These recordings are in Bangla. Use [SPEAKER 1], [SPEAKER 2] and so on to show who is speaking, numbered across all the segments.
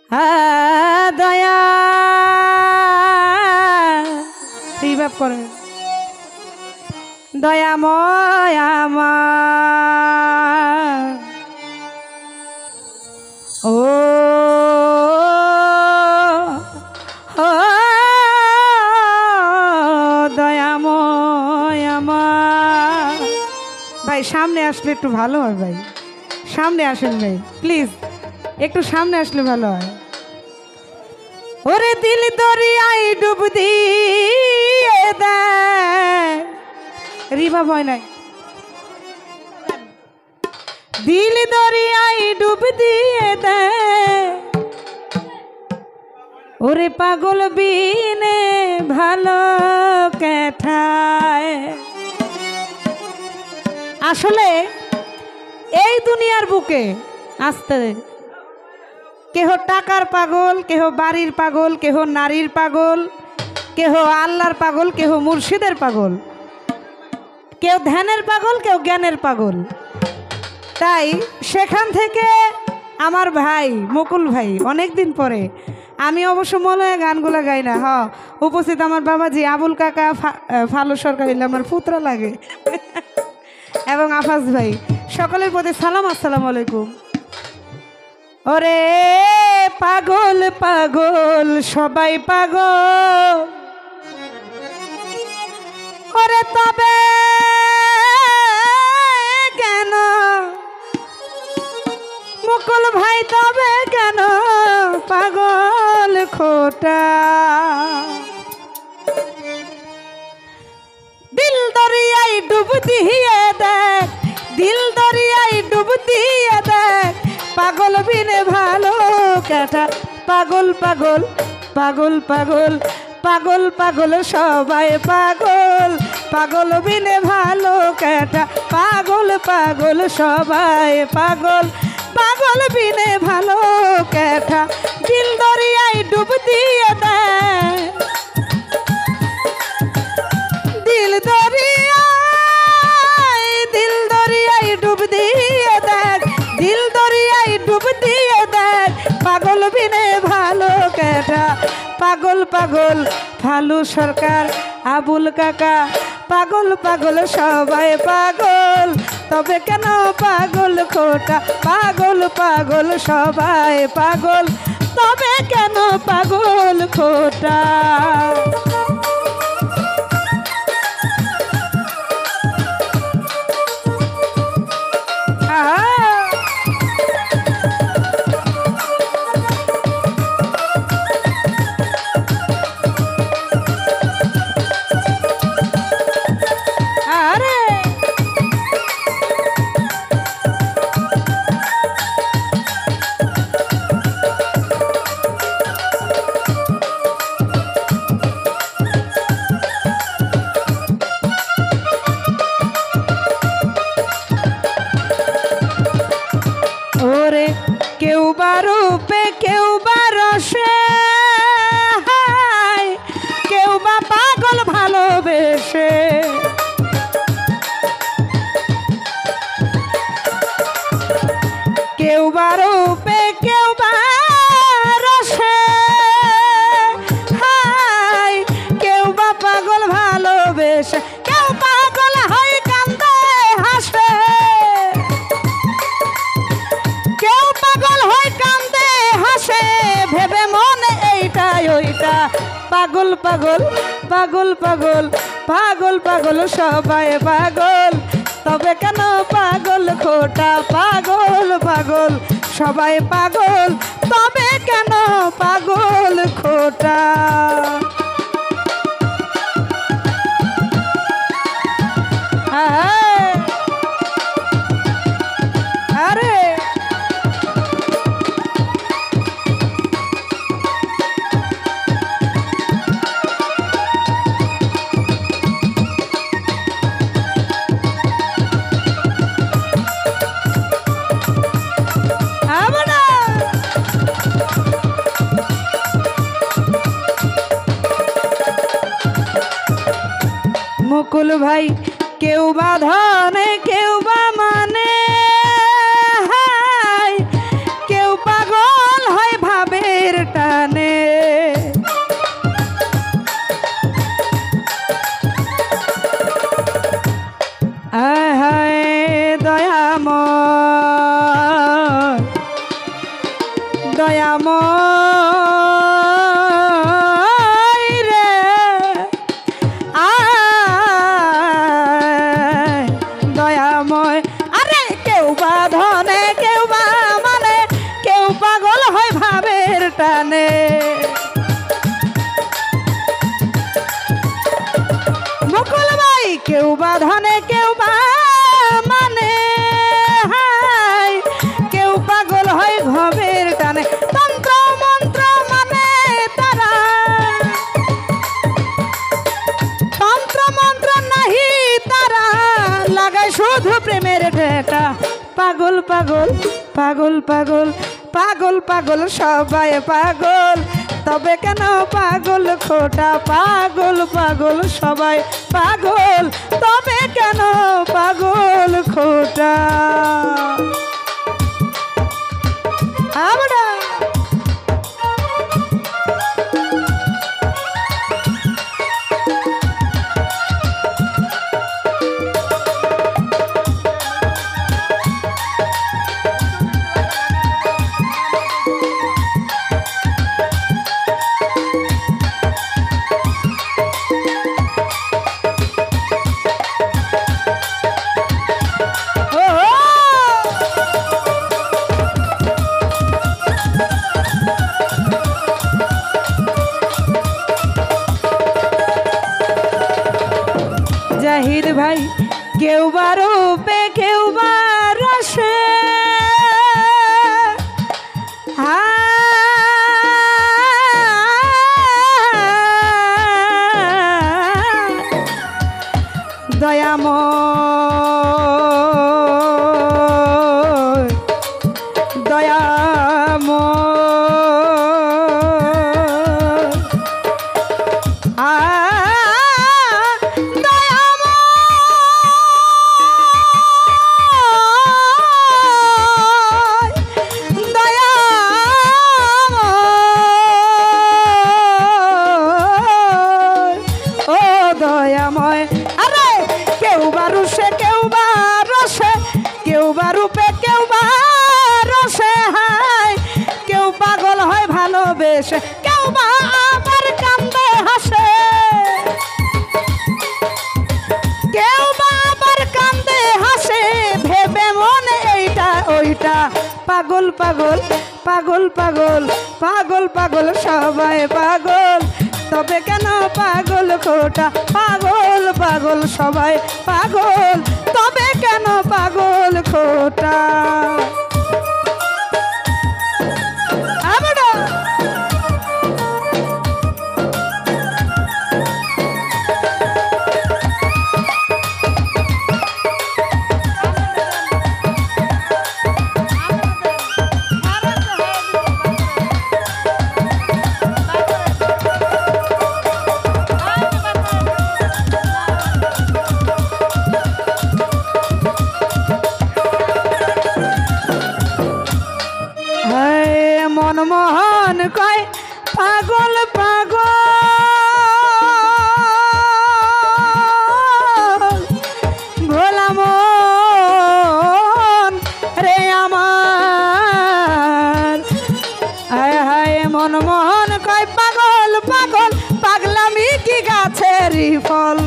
[SPEAKER 1] দয়া এইভাবে করে দয়াময় আমার ও দয়াময় আমার ভাই সামনে আসলে একটু ভালো হয় ভাই সামনে আসেন ভাই প্লিজ একটু সামনে আসলে ভালো হয় ওরে দিল দরিয়ায় ডুব দিয়ে দেয় রিভা ভয় নাই দিল দরিয়ায় ডুব দিয়ে দেয় ওরে পাগল বিনে ভালো কেঠায় আসলে এই দুনিয়ার বুকে আসতে কেহ টাকার পাগল কেহ বাড়ির পাগল কেহ নারীর পাগল কেহ আল্লাহর পাগল কেহ মুর্শিদের পাগল কেউ ধ্যানের পাগল কেউ জ্ঞানের পাগল তাই সেখান থেকে আমার ভাই মুকুল ভাই অনেক দিন পরে আমি অবশ্য মনে হয় গানগুলো গাই না উপস্থিত আমার বাবাজি আবুল কাকা ফালু সরকার হইলে আমার পুত্র লাগে এবং আফাজ ভাই সকলের প্রতি সালাম আসসালামু আলাইকুম ওরে পাগল পাগল সবাই পাগল ওরে তবে কেন মুকুল ভাই তবে কেন পাগল খোটা দিল দরিয়ায় ডুব দিয়ে দেখ দিল দরিয়ায় ডুব দিয়ে দেখ পাগল বিনে ভালো কাটা পাগল পাগল পাগল পাগল পাগল পাগল সবাই পাগল পাগল বিনে ভালো কাটা পাগল পাগল সবাই পাগল পাগল বিনে ভালো কাটা দিল দরিয়ায় ডুব দিয়ে দেয় দিল দরিয়ায় ডুব দিয়ে দেখ দিল দরিয়ায় ডুব দিয়ে দেখ পাগল বিনে ভালো কেটা পাগল পাগল ফালু সরকার আবুল কাকা পাগল পাগল সবাই পাগল তবে কেন পাগল খোটা পাগল পাগল সবাই পাগল তবে কেন পাগল খোটা কেউ বা রূপে কেউ বা রসে কেউ বা পাগল ভালোবেসে কেউ বা রূপে কেউ বা রসে কেউ বা পাগল ভালোবেসে কেউ পাগল হয় কান্দে হাসে ভেবে মনে এইটাই ওইটা পাগল পাগল পাগল পাগল পাগল পাগল সবাই পাগল তবে কেন পাগল খোটা পাগল পাগল সবাই পাগল তবে কেন পাগল খোটা আরে মুকুল ভাই কেউ বা ধনে কেউ বা মানে কেউ পাগল হয় ভাবে দয়াময় রে দয়াময়। আরে কেউ বা ধনে কেউ বা মানে কেউ পাগল হয় ভাবের টানে। মুকুল ভাই কেউ বা ধনে কেউ বা মানে কেউ পাগল হয় ভাবের টানে। তন্ত্র মন্ত্র মানে তারা তন্ত্র মন্ত্র নাহি তারা লাগায় শুধু প্রেমের ঠেকা। পাগল পাগল পাগল পাগল পাগল পাগল সবাই পাগল, তবে কেন পাগল খোটা? পাগল পাগল সবাই পাগল, তবে কেন পাগল খোটা? আমরা জাহিদ ভাই কেউ বা রূপে কেউ বা রসে দয়াময় দয়াময় দয়াময়। আরে কেউ বা রুষে কেউ বা রসে, কেউ বা রূপে কেউ বা রসে হায়, কেউ পাগল হয় ভালোবেসে, কেউ বা আবার কান্দে হাসে, কেউ বা আবার কান্দে হাসে ভেবে মনে এইটা ওইটা। পাগল পাগল পাগল পাগল পাগল পাগল সবাই পাগল, তবে কেন পাগল খোটা? পাগল পাগল সবাই পাগল, তবে কেন পাগল খোটা? আমরা মনমোহন কয় পাগল পাগল ভোলা মন রে আমার। হায় হায় মনমোহন কয় পাগল পাগল পাগলামি কি গাছেরই ফল।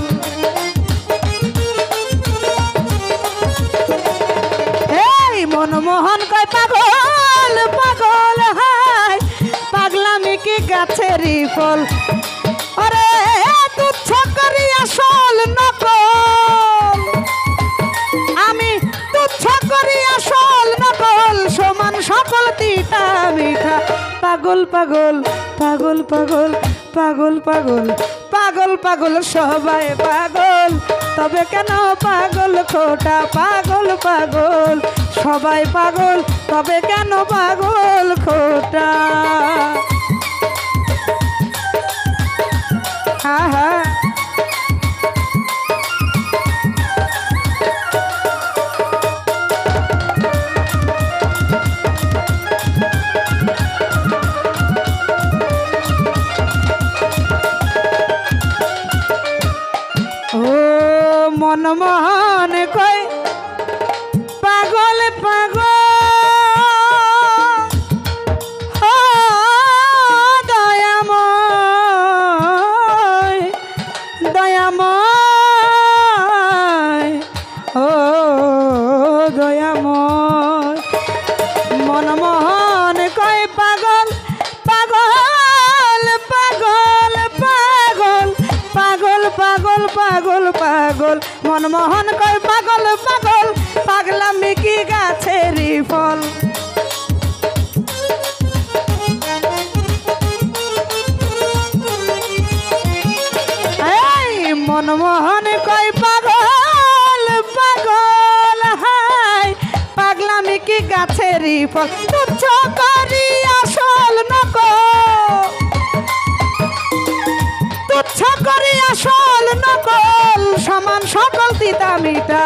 [SPEAKER 1] এই মনমোহন কয় পাগল পাগল হায় পাগলামি কি গাছেরই ফল। আরে তুচ্ছ করি আসল নকল, আমি তুচ্ছ করি আসল নকল, সমান সকল তিতা মিঠা। পাগল পাগল পাগল পাগল পাগল পাগল পাগল পাগল সবাই পাগল, তবে কেন পাগল খোটা? পাগল পাগল সবাই পাগল, তবে কেন পাগল খোটা? হ্যাঁ হ্যাঁ মনমোহন কয় পাগল পাগল মনমোহন কয় পাগল পাগল পাগলামি কি গাছেরই ফল। মনমোহন কয় পাগল পাগল হায় পাগলামি কি গাছেরই ফল। তুচ্ছ করি আসল নকল, তুচ্ছ করি আসল নকল, সমান সকল তিতা মিঠা।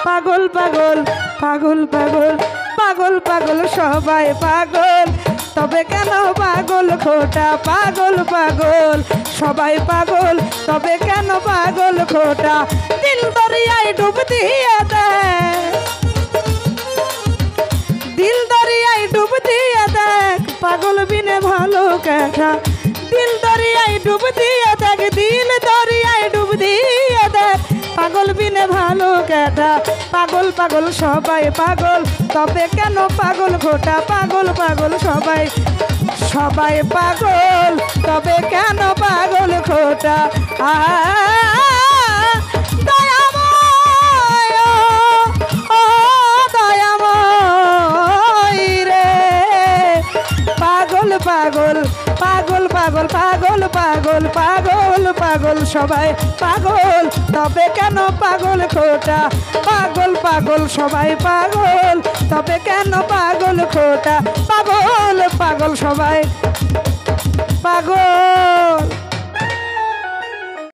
[SPEAKER 1] পাগল পাগল পাগল পাগল পাগল পাগল সবাই পাগল, তবে কেন পাগল খোটা। পাগল পাগল সবাই পাগল, তবে কেন পাগল খোটা। দিল দরিয়ায় ডুব দিয়ে দেখ, দিল দরিয়ায় ডুব দিয়ে দেখ, পাগল বিনে ভালো কেঠা। দিল দরিয়ায় ডুব দিয়ে দেখ, দিল দরিয়ায় ডুব দিয়ে দেখ, পাগল বিনে ভালো কেঠা। পাগল পাগল সবাই পাগল, তবে কেন পাগল খোটা। পাগল পাগল সবাই সবাই পাগল, তবে কেন পাগল খোটা। দয়াময় ও দয়াময় রে, পাগল পাগল পাগল পাগল পাগল পাগল পাগল পাগল সবাই পাগল, তবে কেন পাগল খোটা। পাগল পাগল সবাই পাগল, তবে কেন পাগল খোটা। পাগল পাগল সবাই পাগল।